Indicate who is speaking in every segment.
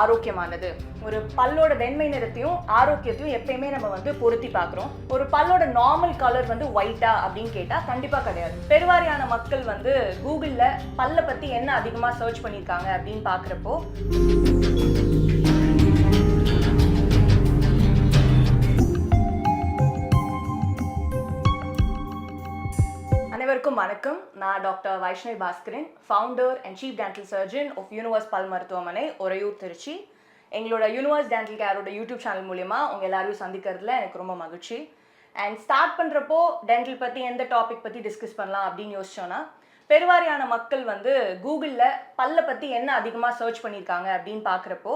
Speaker 1: ஆரோக்கியமானது. ஒரு பல்லோட வெண்மை நிறத்தையும் ஆரோக்கியத்தையும் எப்பயுமே நம்ம வந்து பொருத்தி பார்க்குறோம். ஒரு பல்லோட நார்மல் கலர் வந்து ஒயிட்டா அப்படின்னு கேட்டால் கண்டிப்பாக கிடையாது. பெருவாரியான மக்கள் வந்து கூகுளில் பல்லை பற்றி என்ன அதிகமாக சர்ச் பண்ணியிருக்காங்க அப்படின்னு பார்க்குறப்போ அனைவருக்கும் வணக்கம். நான் doctor Vaishnavi Baskaran, founder and chief dental surgeon of universe பல் மருத்துவமனை, ஒரையூர், திருச்சி. எங்களோட யூனிவர்ஸ் டென்டல் கேரோட யூடியூப் சேனல் மூலிமா உங்கள் எல்லாரையும் சந்திக்கிறதுல எனக்கு ரொம்ப மகிழ்ச்சி. அண்ட் ஸ்டார்ட் பண்ணுறப்போ டென்டல் பற்றி எந்த டாபிக் பற்றி டிஸ்கஸ் பண்ணலாம் அப்படின்னு யோசிச்சோன்னா, பெருவாரியான மக்கள் வந்து கூகுளில் பல்லை பற்றி என்ன அதிகமாக சர்ச் பண்ணியிருக்காங்க அப்படின்னு பார்க்குறப்போ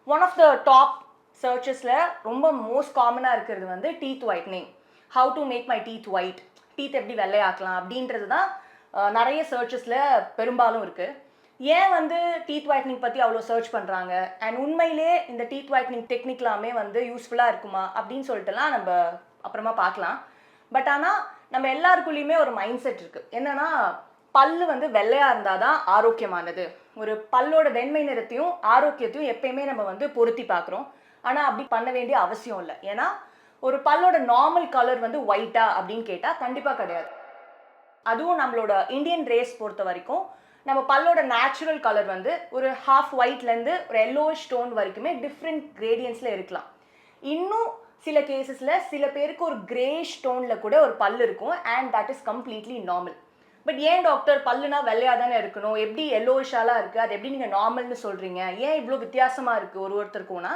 Speaker 1: ஒன் ஆஃப் த டாப் சர்ச்சஸில் ரொம்ப மோஸ்ட் காமனாக இருக்கிறது வந்து teeth whitening. How to make my teeth white, teeth எப்படி வெள்ளையாக்கலாம் அப்படின்றது தான் நிறைய சர்ச்சஸில் பெரும்பாலும் இருக்குது. ஏன் வந்து டீத் ஒயிட்னிங் பற்றி அவ்வளோ சர்ச் பண்ணுறாங்க, அண்ட் உண்மையிலே இந்த டீத் ஒயிட்னிங் டெக்னிக்லாமே வந்து யூஸ்ஃபுல்லாக இருக்குமா அப்படின்னு சொல்லிட்டுலாம் நம்ம அப்புறமா பார்க்கலாம். பட் ஆனால் நம்ம எல்லாருக்குள்ளேயுமே ஒரு மைண்ட் செட் இருக்குது. என்னென்னா, பல்லு வந்து வெள்ளையாக இருந்தால் தான் ஆரோக்கியமானது. ஒரு பல்லோட வெண்மை நிறத்தையும் ஆரோக்கியத்தையும் எப்பயுமே நம்ம வந்து பொருத்தி பார்க்குறோம். ஆனால் அப்படி பண்ண வேண்டிய அவசியம் இல்லை. ஏன்னா ஒரு பல்லோட நார்மல் கலர் வந்து ஒயிட்டா அப்படின்னு கேட்டால் கண்டிப்பாக கிடையாது. அதுவும் நம்மளோட இந்தியன் ரேஸ் பொறுத்த வரைக்கும் நம்ம பல்லோட நேச்சுரல் கலர் வந்து ஒரு ஹாஃப் ஒயிட்லேருந்து ஒரு எல்லோயிஷ் டோன் வரைக்குமே டிஃப்ரெண்ட் கிரேடியன்ஸில் இருக்கலாம். இன்னும் சில கேசஸில் சில பேருக்கு ஒரு கிரேஷ் டோனில் கூட ஒரு பல் இருக்கும், and that is completely normal. But ஏன் டாக்டர் பல்லுனா வெள்ளையாக தானே இருக்கணும், எப்படி எல்லோயிஷாலாம் இருக்குது, அது எப்படி நீங்கள் நார்மல்னு சொல்கிறீங்க, ஏன் இவ்வளோ வித்தியாசமாக இருக்குது ஒருத்தருக்கும்னா,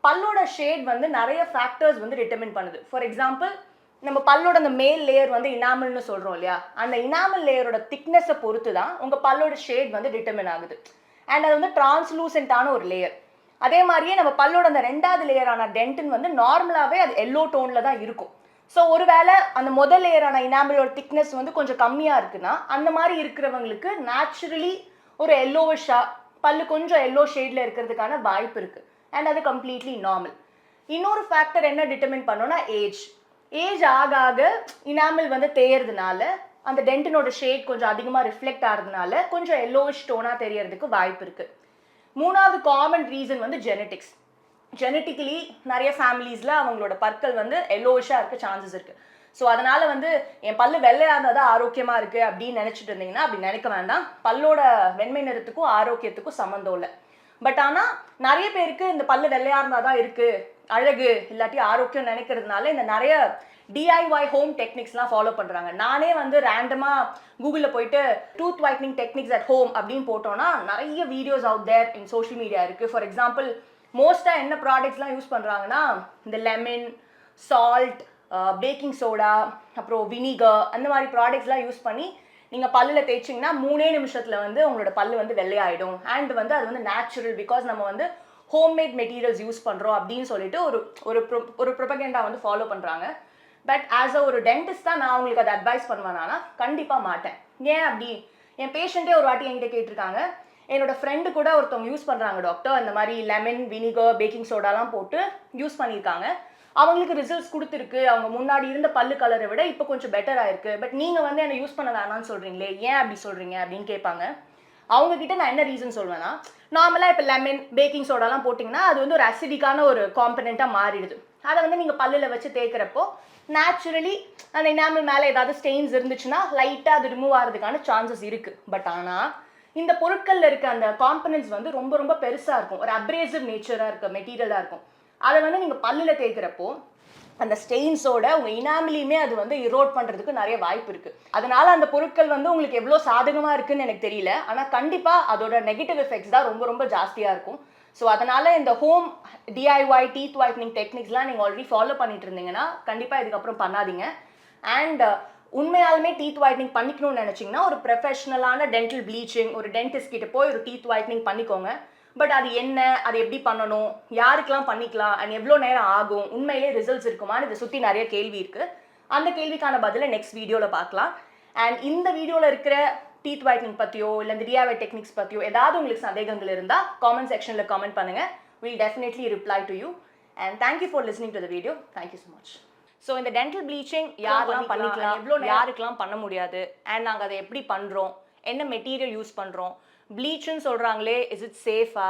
Speaker 1: பல்லோட ஷேட் வந்து நிறைய ஃபேக்டர்ஸ் வந்து டிட்டர்மின் பண்ணுது. ஃபார் எக்ஸாம்பிள், நம்ம பல்லோட அந்த மேல் லேயர் வந்து இனாமல்னு சொல்கிறோம் இல்லையா, அந்த இனாமல் லேயரோட திக்னஸை பொறுத்து தான் உங்கள் பல்லோட ஷேட் வந்து டிட்டர்மின் ஆகுது. அண்ட் அது வந்து டிரான்ஸ்லூசென்ட்டான ஒரு லேயர். அதே மாதிரியே நம்ம பல்லோட அந்த ரெண்டாவது லேயரான டென்டின் வந்து நார்மலாகவே அது எல்லோ டோனில் தான் இருக்கும். ஸோ ஒருவேளை அந்த முதல் லேயரான இனாமலோட திக்னஸ் வந்து கொஞ்சம் கம்மியாக இருக்குன்னா, அந்த மாதிரி இருக்கிறவங்களுக்கு நேச்சுரலி ஒரு எல்லோவிஷாக பல்லு கொஞ்சம் எல்லோ ஷேடில் இருக்கிறதுக்கான வாய்ப்பு இருக்குது. அண்ட் அது கம்ப்ளீட்லி நார்மல். இன்னொரு ஃபேக்டர் என்ன டிட்டர்மின் பண்ணோன்னா, ஏஜ் ஆக ஆக இனாமல் வந்து தேயறதுனால அந்த டென்டினோட ஷேட் கொஞ்சம் அதிகமாக ரிஃப்ளெக்ட் ஆகிறதுனால கொஞ்சம் எல்லோவிஷ் டோனாக தெரியறதுக்கு வாய்ப்பு இருக்குது. மூணாவது காமன் ரீசன் வந்து ஜெனட்டிக்ஸ். ஜெனட்டிக்கலி நிறைய ஃபேமிலிஸில் அவங்களோட பற்கள் வந்து எல்லோவிஷாக இருக்க சான்சஸ் இருக்குது. ஸோ அதனால் வந்து என் பல்லு வெள்ளையாக இருந்தால் தான் ஆரோக்கியமாக இருக்குது அப்படின்னு நினச்சிட்டு இருந்தீங்கன்னா அப்படி நினைக்க வேண்டாம். பல்லோட வெண்மை நிறத்துக்கும் ஆரோக்கியத்துக்கும் சம்மந்தம் இல்லை. பட் ஆனால் நிறைய பேருக்கு இந்த பல்லு வெள்ளையாக இருந்தால் தான் இருக்குது அழகு, இல்லாட்டி ஆரோக்கியம் நினைக்கிறதுனால இந்த நிறைய டிஐஒய் ஹோம் டெக்னிக்ஸ்லாம் ஃபாலோ பண்ணுறாங்க. நானே வந்து ரேண்டமாக கூகுளில் போயிட்டு tooth whitening techniques at home அப்படின்னு போட்டோன்னா நிறைய videos out there in social media இருக்குது. ஃபார் எக்ஸாம்பிள், மோஸ்ட்டாக என்ன ப்ராடக்ட்ஸ்லாம் யூஸ் பண்ணுறாங்கன்னா, இந்த லெமன், சால்ட், பேக்கிங் சோடா, அப்புறம் வினிகர், அந்த மாதிரி ப்ராடக்ட்ஸ்லாம் யூஸ் பண்ணி நீங்கள் பல்லில் தேய்ச்சிங்கன்னா 3 நிமிஷத்தில் வந்து உங்களோட பல்லு வந்து வெள்ளையாயிடும். அண்ட் வந்து அது வந்து நேச்சுரல், பிகாஸ் நம்ம வந்து ஹோம்மேட் மெட்டீரியல்ஸ் யூஸ் பண்ணுறோம் அப்படின்னு சொல்லிட்டு ஒரு ப்ரொபகேண்டா வந்து ஃபாலோ பண்ணுறாங்க. பட் ஆஸ் ஒரு டென்டிஸ்ட் தான் நான் உங்களுக்கு அதை அட்வைஸ் பண்ணுவேன்னா கண்டிப்பாக மாட்டேன். ஏன் அப்படி, என் பேஷண்ட்டே ஒரு வாட்டி என்கிட்ட கேட்டிருக்காங்க, என்னோட ஃப்ரெண்டு கூட ஒருத்தவங்க யூஸ் பண்ணுறாங்க டாக்டர், இந்த மாதிரி லெமன், வினிகர், பேக்கிங் சோடாலாம் போட்டு யூஸ் பண்ணியிருக்காங்க, அவங்களுக்கு ரிசல்ட்ஸ் கொடுத்துருக்கு, அவங்க முன்னாடி இருந்த பல்லு கலரை விட இப்போ கொஞ்சம் பெட்டர் ஆயிருக்கு, பட் நீங்கள் வந்து என்னை யூஸ் பண்ண வேணாம்னு சொல்கிறீங்களே, ஏன் அப்படி சொல்கிறீங்க அப்படின்னு கேட்பாங்க. அவங்கக்கிட்ட நான் என்ன ரீசன் சொல்வேன்னா, நார்மலாக இப்போ லெமன், பேக்கிங் சோடாலாம் போட்டிங்கன்னா அது வந்து ஒரு அசிடிக்கான ஒரு காம்பனண்ட்டாக மாறிடுது. அதை வந்து நீங்கள் பல்லில் வச்சு தேய்க்கிறப்போ நேச்சுரலி அந்த இனாமல் மேலே ஏதாவது ஸ்டெயின்ஸ் இருந்துச்சுன்னா லைட்டாக அது ரிமூவ் ஆகிறதுக்கான சான்சஸ் இருக்குது. பட் ஆனால் இந்த பொருட்களில் இருக்க அந்த காம்பனன்ட்ஸ் வந்து ரொம்ப ரொம்ப பெருசாக இருக்கும், ஒரு அப்ரேசிவ் நேச்சராக இருக்க மெட்டீரியலாக இருக்கும். அதை வந்து நீங்கள் பல்லில் தேய்க்கிறப்போ அந்த ஸ்டெயின்ஸோட உங்கள் இனாமலையுமே அது வந்து இரோட் பண்ணுறதுக்கு நிறைய வாய்ப்பு இருக்குது. அதனால் அந்த பொருட்கள் வந்து உங்களுக்கு எவ்வளோ சாதகமாக இருக்குதுன்னு எனக்கு தெரியல, ஆனால் கண்டிப்பாக அதோட நெகட்டிவ் எஃபெக்ட்ஸ் தான் ரொம்ப ரொம்ப ஜாஸ்தியாக இருக்கும். ஸோ அதனால் இந்த ஹோம் டிஐஒய் டீத் ஒயிட்னிங் டெக்னிக்ஸ்லாம் நீங்கள் ஆல்ரெடி ஃபாலோ பண்ணிட்டு இருந்தீங்கன்னா கண்டிப்பாக இதுக்கப்புறம் பண்ணாதீங்க. அண்ட் உண்மையாலுமே டீத் ஒயிட்னிங் பண்ணிக்கணும்னு நினச்சிங்கன்னா ஒரு ப்ரொஃபஷ்னலான டென்டல் ப்ளீச்சிங், ஒரு டென்டிஸ்ட் கிட்ட போய் ஒரு டீத் ஒயிட்னிங் பண்ணிக்கோங்க. பட் அது என்ன, அது எப்படி பண்ணணும், யாருக்கெல்லாம் பண்ணிக்கலாம், அண்ட் எவ்வளோ நேரம் ஆகும், உண்மையிலே ரிசல்ட்ஸ் இருக்குமான்னு இதை சுற்றி நிறைய கேள்வி இருக்குது. அந்த கேள்விக்கான பதிலை நெக்ஸ்ட் வீடியோவில் பார்க்கலாம். அண்ட் இந்த வீடியோவில் இருக்கிற டீத் ஒயிட்னிங் பற்றியோ இல்லை இந்த டிஐஒய் டெக்னிக்ஸ் பற்றியோ ஏதாவது உங்களுக்கு சந்தேகங்கள் இருந்தால் காமெண்ட் செக்ஷனில் கமெண்ட் பண்ணுங்கள். Will definitely reply to you. And thank you for listening to the video. Thank you so much. So இந்த டென்டல் ப்ளீச்சிங் யாரெல்லாம் பண்ணிக்கலாம், எவ்வளோ யாருக்கெல்லாம் பண்ண முடியாது, அண்ட் நாங்கள் அதை எப்படி பண்ணுறோம், என்ன மெட்டீரியல் யூஸ் பண்ணுறோம், ப்ளீச்சுன்னு சொல்கிறாங்களே, இஸ் இட் சேஃபா,